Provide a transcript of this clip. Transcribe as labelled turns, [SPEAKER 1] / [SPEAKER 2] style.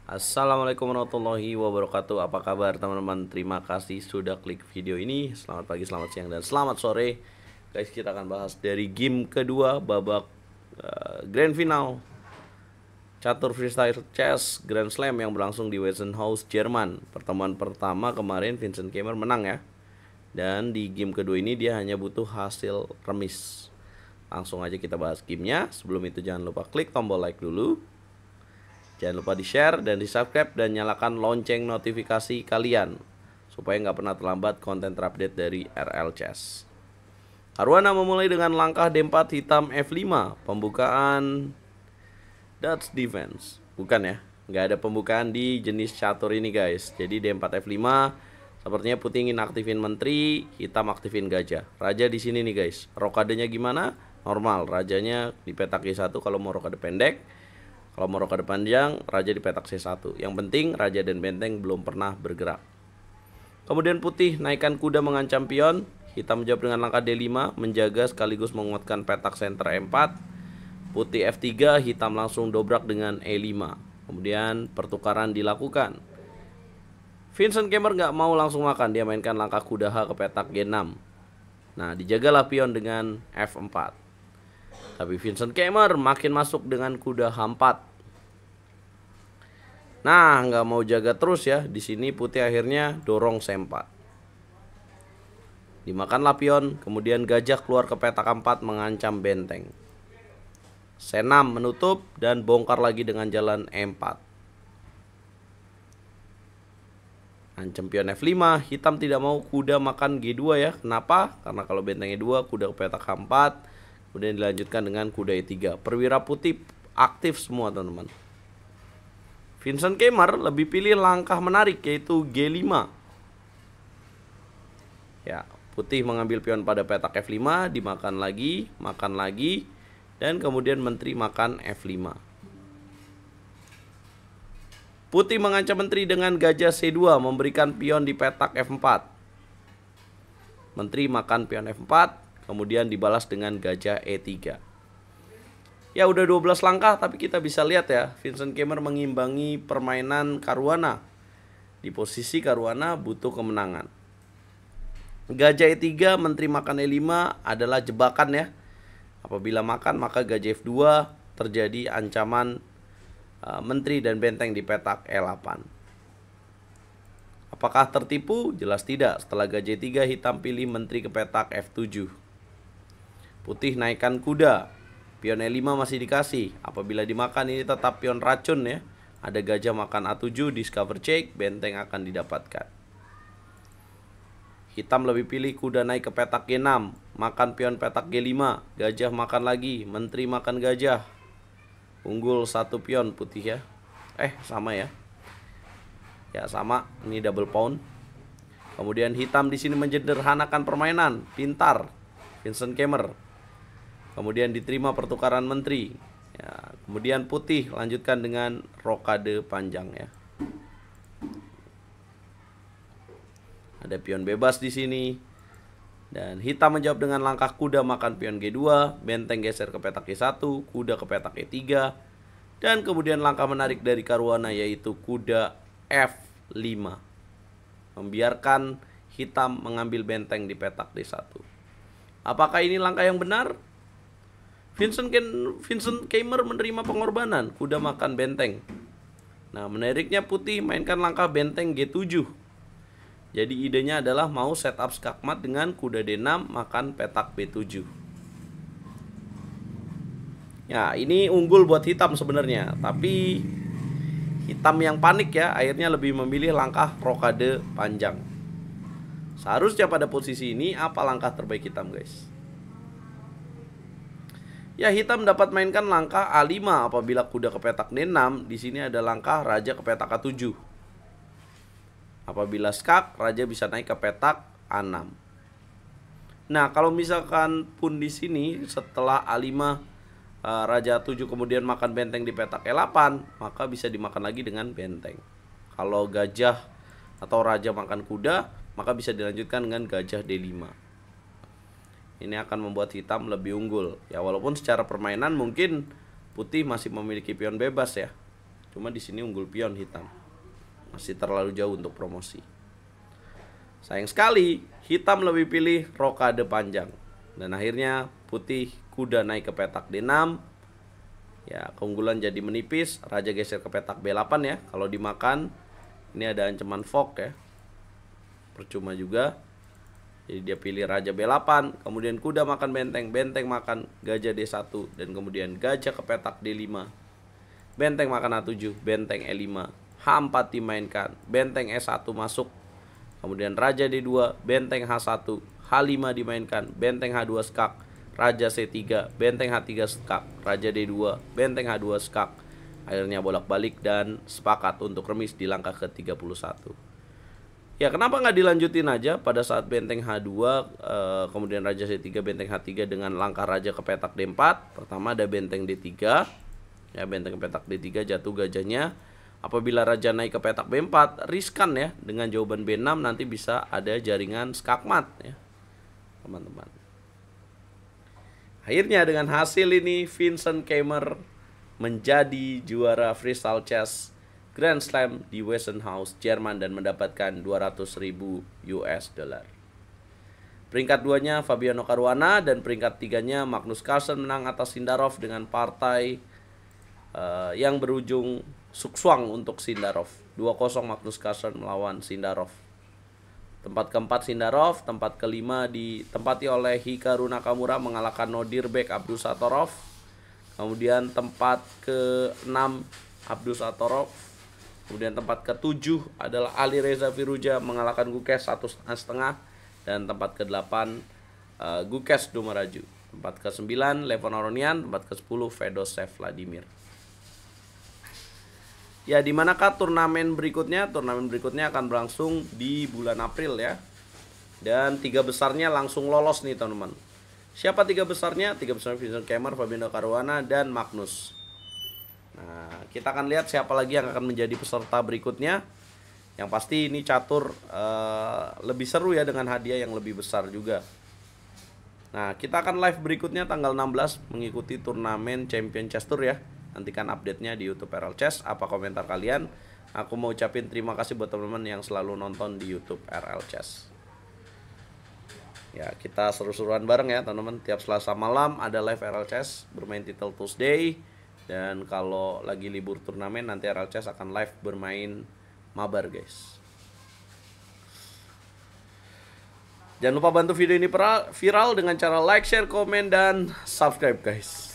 [SPEAKER 1] Assalamualaikum warahmatullahi wabarakatuh. Apa kabar teman-teman? Terima kasih sudah klik video ini. Selamat pagi, selamat siang, dan selamat sore. Guys, kita akan bahas dari game kedua babak grand final catur freestyle chess Grand Slam yang berlangsung di Weissenhaus, Jerman. Pertemuan pertama kemarin Vincent Keimer menang ya. Dan di game kedua ini dia hanya butuh hasil remis. Langsung aja kita bahas gamenya. Sebelum itu jangan lupa klik tombol like dulu. Jangan lupa di-share dan di-subscribe dan nyalakan lonceng notifikasi kalian supaya nggak pernah terlambat konten terupdate dari RL Chess. Caruana memulai dengan langkah D4 hitam F5, pembukaan Dutch defense. Bukan ya, nggak ada pembukaan di jenis catur ini guys. Jadi D4 F5, sepertinya putih ingin aktifin menteri, hitam aktifin gajah. Raja di sini nih guys. Rokadenya gimana? Normal, rajanya di petak G1 kalau mau rokade pendek. Kalau mau rokade panjang, raja di petak C1. Yang penting raja dan benteng belum pernah bergerak. Kemudian putih naikkan kuda mengancam pion. Hitam menjawab dengan langkah D5, menjaga sekaligus menguatkan petak center E4. Putih F3, hitam langsung dobrak dengan E5. Kemudian pertukaran dilakukan. Vincent Keimer nggak mau langsung makan, dia mainkan langkah kuda H ke petak G6. Nah, dijagalah pion dengan F4. Tapi Vincent Keimer makin masuk dengan kuda H4. Nah, nggak mau jaga terus ya. Di sini putih akhirnya dorong C4. Dimakanlah pion, kemudian gajah keluar ke petak 4 mengancam benteng. C6 menutup dan bongkar lagi dengan jalan E4. Ancam pion F5, hitam tidak mau kuda makan G2 ya. Kenapa? Karena kalau benteng E2, kuda ke petak H4, kemudian dilanjutkan dengan kuda E3. Perwira putih aktif semua teman-teman. Vincent Keimer lebih pilih langkah menarik yaitu G5. Ya, putih mengambil pion pada petak F5, dimakan lagi, makan lagi, dan kemudian menteri makan F5. Putih mengancam menteri dengan gajah C2, memberikan pion di petak F4. Menteri makan pion F4, kemudian dibalas dengan gajah E3. Ya udah 12 langkah, tapi kita bisa lihat ya, Vincent Keimer mengimbangi permainan Caruana. Di posisi Caruana butuh kemenangan. Gajah E3, menteri makan E5 adalah jebakan ya. Apabila makan maka gajah F2, terjadi ancaman menteri dan benteng di petak E8. Apakah tertipu? Jelas tidak. Setelah gajah 3, hitam pilih menteri ke petak F7. Putih naikkan kuda. Pion E5 masih dikasih. Apabila dimakan ini tetap pion racun ya. Ada gajah makan A7, discover check, benteng akan didapatkan. Hitam lebih pilih kuda naik ke petak G6, makan pion petak G5, gajah makan lagi, menteri makan gajah. Unggul satu pion putih ya. Sama ya. Ya sama, ini double pawn. Kemudian hitam di sini menjederhanakan permainan, pintar Vincent Keimer. Kemudian diterima pertukaran menteri. Ya, kemudian putih lanjutkan dengan rokade panjang ya. Ada pion bebas di sini. Dan hitam menjawab dengan langkah kuda makan pion G2, benteng geser ke petak G1, kuda ke petak E3, dan kemudian langkah menarik dari Caruana yaitu kuda F5. Membiarkan hitam mengambil benteng di petak D1. Apakah ini langkah yang benar? Vincent Keimer menerima pengorbanan, kuda makan benteng. Nah, menariknya putih mainkan langkah benteng G7. Jadi idenya adalah mau setup skakmat dengan kuda D6 makan petak B7. Ya, ini unggul buat hitam sebenarnya, tapi hitam yang panik ya, akhirnya lebih memilih langkah rokade panjang. Seharusnya pada posisi ini apa langkah terbaik hitam, guys? Ya, hitam dapat mainkan langkah A5 apabila kuda ke petak D6. Di sini ada langkah raja ke petak A7. Apabila skak, raja bisa naik ke petak A6. Nah, kalau misalkan pun di sini setelah A5 raja A7 kemudian makan benteng di petak E8, maka bisa dimakan lagi dengan benteng. Kalau gajah atau raja makan kuda, maka bisa dilanjutkan dengan gajah D5. Ini akan membuat hitam lebih unggul. Ya, walaupun secara permainan mungkin putih masih memiliki pion bebas ya. Cuma di sini unggul pion hitam. Masih terlalu jauh untuk promosi. Sayang sekali, hitam lebih pilih rokade panjang. Dan akhirnya putih kuda naik ke petak D6. Ya, keunggulan jadi menipis. Raja geser ke petak B8 ya. Kalau dimakan, ini ada ancaman fork ya. Percuma juga. Jadi dia pilih raja B8, kemudian kuda makan benteng, benteng makan gajah D1, dan kemudian gajah ke petak D5. Benteng makan A7, benteng E5, H4 dimainkan, benteng E1 masuk. Kemudian raja D2, benteng H1, H5 dimainkan, benteng H2 skak, raja C3, benteng H3 skak, raja D2, benteng H2 skak. Akhirnya bolak-balik dan sepakat untuk remis di langkah ke-31. Ya, kenapa nggak dilanjutin aja pada saat benteng H2, kemudian raja C3, benteng H3 dengan langkah raja ke petak D4. Pertama ada benteng D3. Ya, benteng ke petak D3 jatuh gajahnya. Apabila raja naik ke petak B4, riskan ya. Dengan jawaban B6 nanti bisa ada jaringan skakmat ya, teman-teman. Akhirnya dengan hasil ini Vincent Keimer menjadi juara freestyle chess Grand Slam di Wessenhaus, Jerman dan mendapatkan 200.000 US dollar. Peringkat 2-nya Fabiano Caruana dan peringkat 3-nya Magnus Carlsen menang atas Sindarov dengan partai yang berujung sukswang untuk Sindarov. 2-0 Magnus Carlsen melawan Sindarov. Tempat keempat Sindarov, tempat kelima ditempati oleh Hikaru Nakamura mengalahkan Nodirbek Abdusattorov. Kemudian tempat ke-6 Abdusattorov. Kemudian tempat ke-7 adalah Ali Reza Firuja mengalahkan Gukes 1,5. Dan tempat ke-8 Gukes Dumaraju. Tempat ke-9 Levon Aronian. Tempat ke-10 Fedosev Vladimir. Ya, dimanakah turnamen berikutnya? Turnamen berikutnya akan berlangsung di bulan April ya. Dan 3 besarnya langsung lolos nih teman-teman. Siapa 3 besarnya? 3 besarnya Vincent Keimer, Fabiano Caruana, dan Magnus. Nah, kita akan lihat siapa lagi yang akan menjadi peserta berikutnya. Yang pasti ini catur lebih seru ya dengan hadiah yang lebih besar juga. Nah, kita akan live berikutnya tanggal 16 mengikuti turnamen Champion Chess Tour ya. Nantikan update-nya di YouTube RL Chess. Apa komentar kalian? Aku mau ucapin terima kasih buat teman-teman yang selalu nonton di YouTube RL Chess. Ya, kita seru-seruan bareng ya teman-teman. Tiap Selasa malam ada live RL Chess bermain title Tuesday. Dan kalau lagi libur turnamen nanti RL Chess akan live bermain mabar guys. Jangan lupa bantu video ini viral dengan cara like, share, komen, dan subscribe guys.